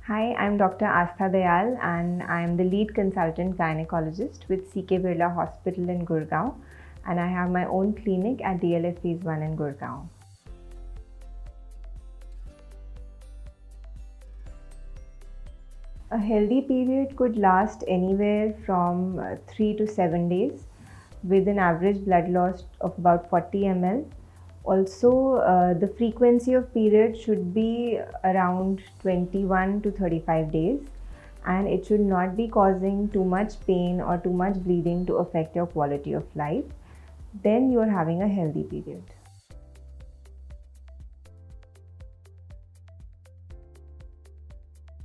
Hi, I'm Dr. Astha Dayal and I'm the lead consultant gynecologist with CK Birla Hospital in Gurgaon, and I have my own clinic at DLF Phase 1 in Gurgaon. A healthy period could last anywhere from 3 to 7 days with an average blood loss of about 40 ml. Also, the frequency of period should be around 21 to 35 days, and it should not be causing too much pain or too much bleeding to affect your quality of life. Then you are having a healthy period.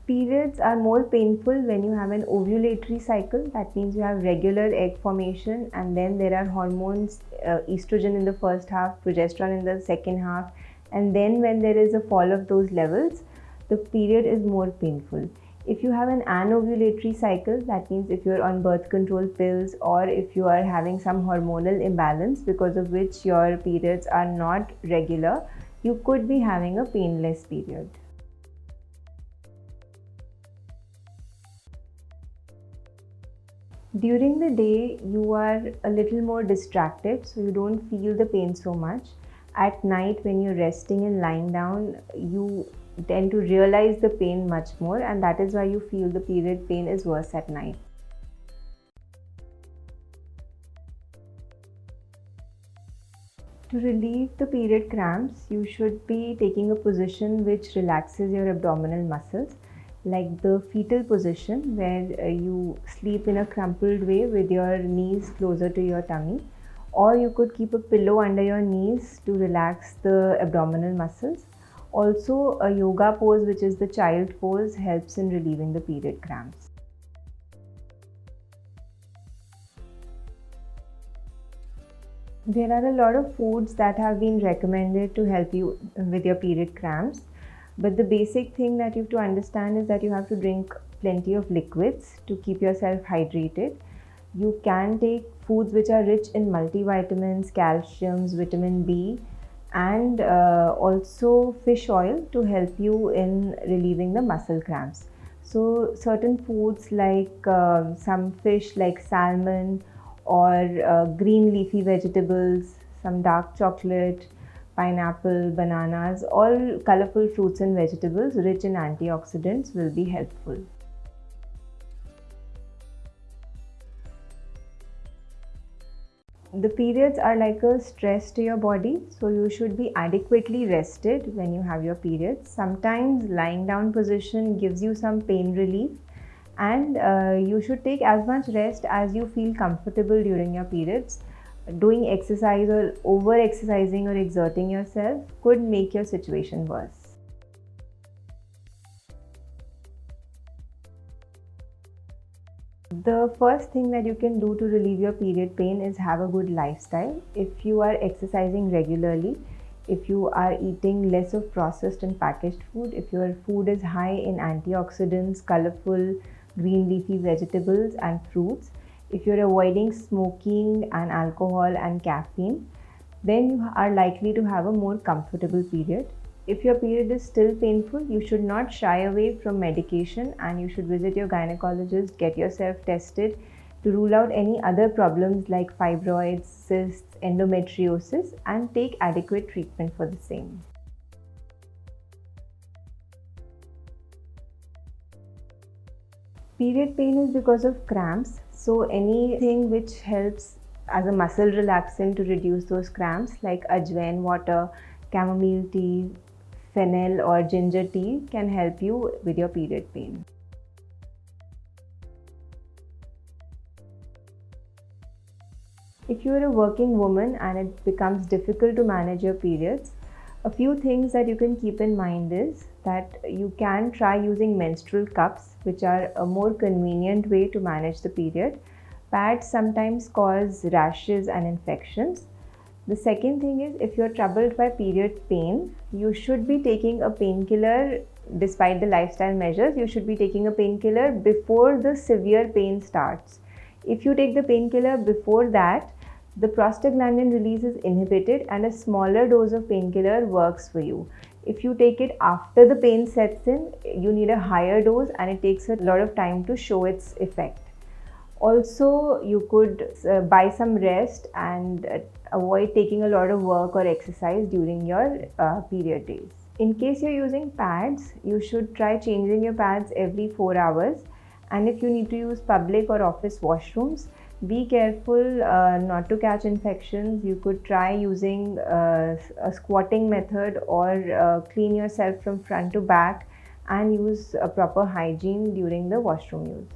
Periods are more painful when you have an ovulatory cycle. That means you have regular egg formation, and then there are hormones, estrogen in the first half, progesterone in the second half, and then when there is a fall of those levels, the period is more painful. If you have an anovulatory cycle, that means if you're on birth control pills or if you are having some hormonal imbalance because of which your periods are not regular, you could be having a painless period. During the day, you are a little more distracted, so you don't feel the pain so much. At night, when you're resting and lying down, you tend to realize the pain much more, and that is why you feel the period pain is worse at night. To relieve the period cramps, you should be taking a position which relaxes your abdominal muscles, like the fetal position where you sleep in a crumpled way with your knees closer to your tummy, or you could keep a pillow under your knees to relax the abdominal muscles. Also, a yoga pose, which is the child pose, helps in relieving the period cramps. There are a lot of foods that have been recommended to help you with your period cramps. But the basic thing that you have to understand is that you have to drink plenty of liquids to keep yourself hydrated. You can take foods which are rich in multivitamins, calciums, vitamin B, and also fish oil to help you in relieving the muscle cramps. So certain foods like some fish like salmon or green leafy vegetables, some dark chocolate, pineapple, bananas, all colorful fruits and vegetables rich in antioxidants will be helpful. The periods are like a stress to your body, so you should be adequately rested when you have your periods. Sometimes lying down position gives you some pain relief, and you should take as much rest as you feel comfortable during your periods. Doing exercise or over exercising or exerting yourself could make your situation worse. The first thing that you can do to relieve your period pain is have a good lifestyle. If you are exercising regularly, if you are eating less of processed and packaged food, if your food is high in antioxidants, colorful green leafy vegetables and fruits, if you're avoiding smoking and alcohol and caffeine, then you are likely to have a more comfortable period. If your period is still painful, you should not shy away from medication and you should visit your gynecologist, get yourself tested to rule out any other problems like fibroids, cysts, endometriosis, and take adequate treatment for the same. Period pain is because of cramps, so anything which helps as a muscle relaxant to reduce those cramps like ajwain water, chamomile tea, fennel or ginger tea can help you with your period pain. If you are a working woman and it becomes difficult to manage your periods, a few things that you can keep in mind is that you can try using menstrual cups, which are a more convenient way to manage the period. Pads sometimes cause rashes and infections. The second thing is, if you're troubled by period pain, you should be taking a painkiller. Despite the lifestyle measures, you should be taking a painkiller before the severe pain starts. If you take the painkiller before that, the prostaglandin release is inhibited and a smaller dose of painkiller works for you. If you take it after the pain sets in, you need a higher dose and it takes a lot of time to show its effect. Also, you could buy some rest and avoid taking a lot of work or exercise during your period days. In case you're using pads, you should try changing your pads every 4 hours. And if you need to use public or office washrooms, be careful not to catch infections. You could try using a squatting method or clean yourself from front to back and use a proper hygiene during the washroom use.